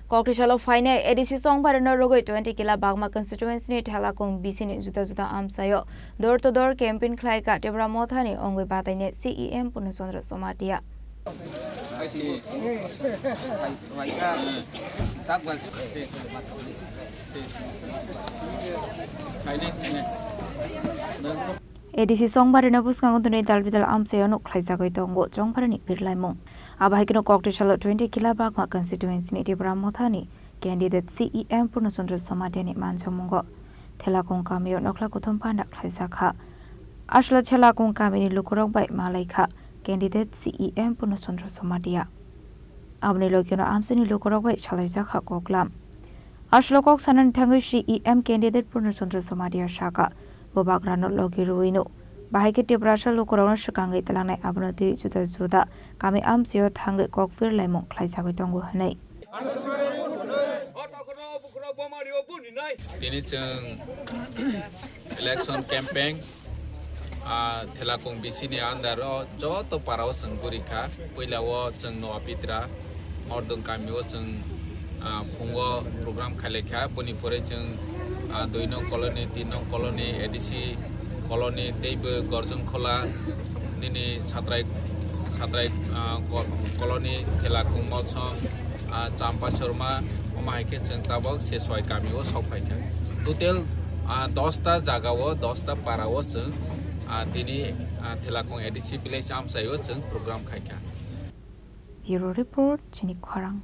Koktisalo Phainai ADC Chongbarino Rwgwi 20 Killa Bangma Constituency ni Thelakung BC ni Juda Amchaio door to door campaign Khlaikha Tipra Motha ni Wngwi Batainai CEM Purna Chandra Jamatia. ADC Chongbarino Buskango Tunai Dalbidal Amchaio no Khlaijakha tongo Chongbarino Birlaimung Abohaikheno Koktisalo 20 Killa Bangma Constituency ni Tipra Motha ni candidate CEM Purna Chandra Jamatia ni Manchamungo Thelakung kamio Nokhla Kuthum Panda Khlaijakha Ashla Thelakung kamini Lukurokbai Malaikha candidate CEM Purna Chandra Jamatia Abni Lokino Amsini Lukurokbai Khlaijakha Koklam Ashla Kok Sanan Thangu CEM candidate Purna Chandra Jamatia Shaka Bobagrano Logiruino Bahai Tipra Lukurona Shukangai Talanai Abnoti Juda Kami Amchaio Thang Kokfir Lemon Khlaijakha Tongu Hanai Ini election campaign Thelakung BC ni andar jo to parao sengkurika pila wo jeng no apitra mordong kami wo jeng pungo program Khlaikha puni pore jeng 2 nong koloni 3 nong koloni ADC koloni teibe gorjong khola nini satrai koloni Thelakung mochong champa chorma Abohaikheno jeng tabok sesoi kami wo sokhaikha total 10 ta jaga wo 10 ta para wo jeng tini Thelakung ADC village Amchaio jeng program Khlaikha. Bureau report Chini Khorang.